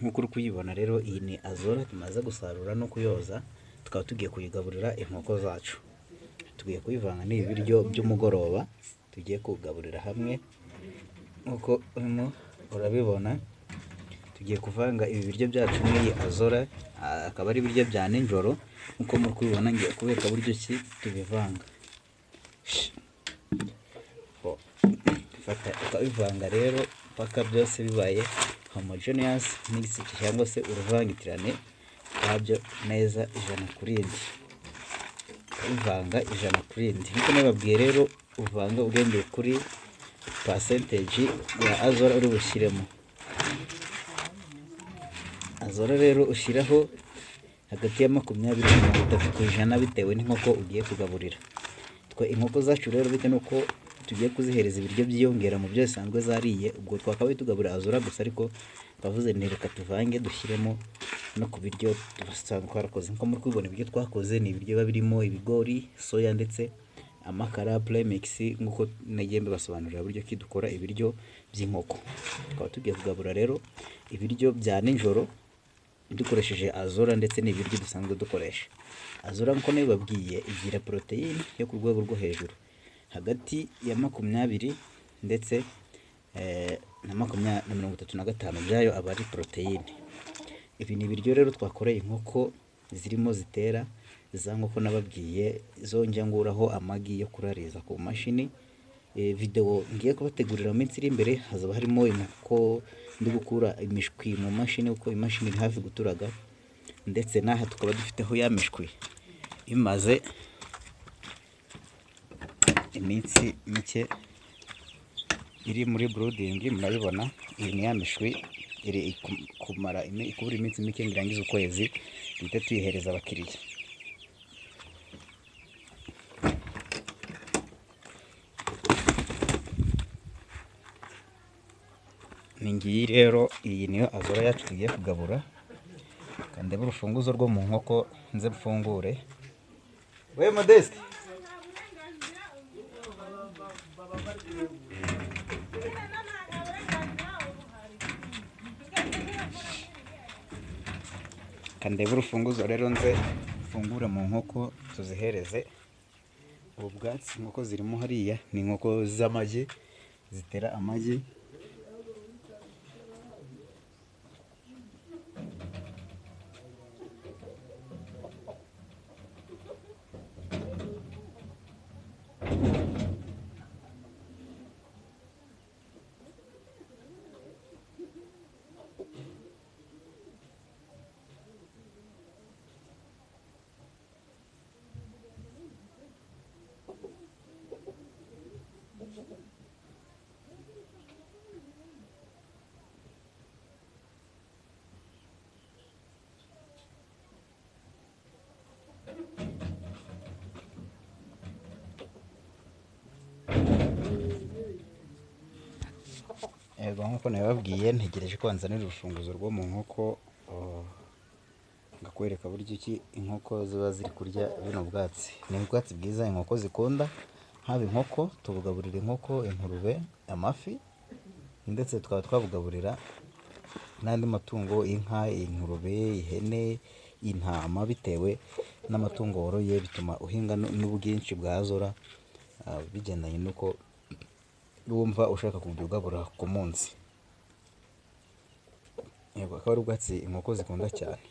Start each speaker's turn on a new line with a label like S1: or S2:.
S1: nk'uko uri kuyibona rero, iyi ni azora tumaze gusarura no kuyoza, tukaba tugiye kuyigaburira inkoko zacu. Tugiye kuyivanga n'ibi biryo by'umugoroba tugiye kugaburira hamwe. Nk'uko urimo urabibona, tugiye kuvanga ibi biryo byacu n'iyi azora, akaba ari ibiryo bya nijoro. Nk'uko muri kubibona, ngiye kubereka buryo ki tubivanga. Ukabivanga rero paka byose bibaye homogeneous mix, cyangwa se uruvangitirane rwabyo neza ijana ku rindi. Ukabivanga ijana ku rindi. Nk'uko nababwiye rero, uvanga ugendeye kuri percentage ya azora uri bushyiremo. Azora rero ushyiraho hagati ya 20 na 30% bitewe n'inkoko ugiye kugaburira. Inkoko zacu rero bitewe nuko tugiye kuzihereza ibiryo byiyongera mu byo zisanzwe zariye, ubwo twakabaye tugaburira azora gusa, ariko twavuze ni reka tuvange dushyiremo no ku biryo tubasanzwe twarakoze. Nk'uko muri kubibona, ibiryo twakoze ni ibiryo biba birimo ibigori, soya ndetse amakara, premix. Nk'uko nagiye mbibasobanurira buryo ki dukora ibiryo by'inkoko. Tukaba tugiye kugabura rero ibiryo bya nijoro dukoresheje azora ndetse n'ibiryo dusanzwe dukoresha. Azora nk'uko nabibabwiye igira poroteyine yo ku rwego rwo hejuru, hagati ya 20 ndetse na 35 byayo aba ari poroteyine. Ibi ni ibiryo rero twakoreye inkoko zirimo zitera, za nkoko nababwiye zonjya nguraho amagi yo kurariza ku mashini. Video ngiye kubategurira mu minsi iri imbere, hazaba harimo inkoko ndi gukura imishwi mu mashini, uko imashini iri hafi guturaga, ndetse n'aha tukaba dufiteho ya mishwi imaze iminsi mike iri muri brooding. Murabibona, iyi ni ya mishwi iri kubura iminsi mike ngo irangize ukwezi, duhita tuyihereza abakiriya. Ni ngiyi rero, iyi niyo azora yacu tugiye kugabura. Kandebe urufunguzo rwo mu nkoko nze mfungure. We Modeste, kandebe urufunguzo rero nze mfungure mu nkoko tuzihereze ubu bwatsi. Inkoko zirimo hariya ni inkoko z'amagi, zitera amagi. Yego, nk'uko nabibabwiye, ntegereje ko banzanira urufunguzo rwo mu nkoko, ngakwereka buryo ki inkoko ziba ziri kurya buno bwatsi. Ni ubwatsi bwiza inkoko zikunda. Haba inkoko tubugaburira inkoko, ingurube, amafi, ndetse tukaba twabugaburira n'andi matungo, inka, ingurube, ihene, intama. Bitewe n'amatungo woroye bituma uhinga n'ubwinshi bwa azora, bigendanye n'uko wumva ushaka kubyugabura ku munsi. Yego, akaba ari ubwatsi inkoko zikunda cyane.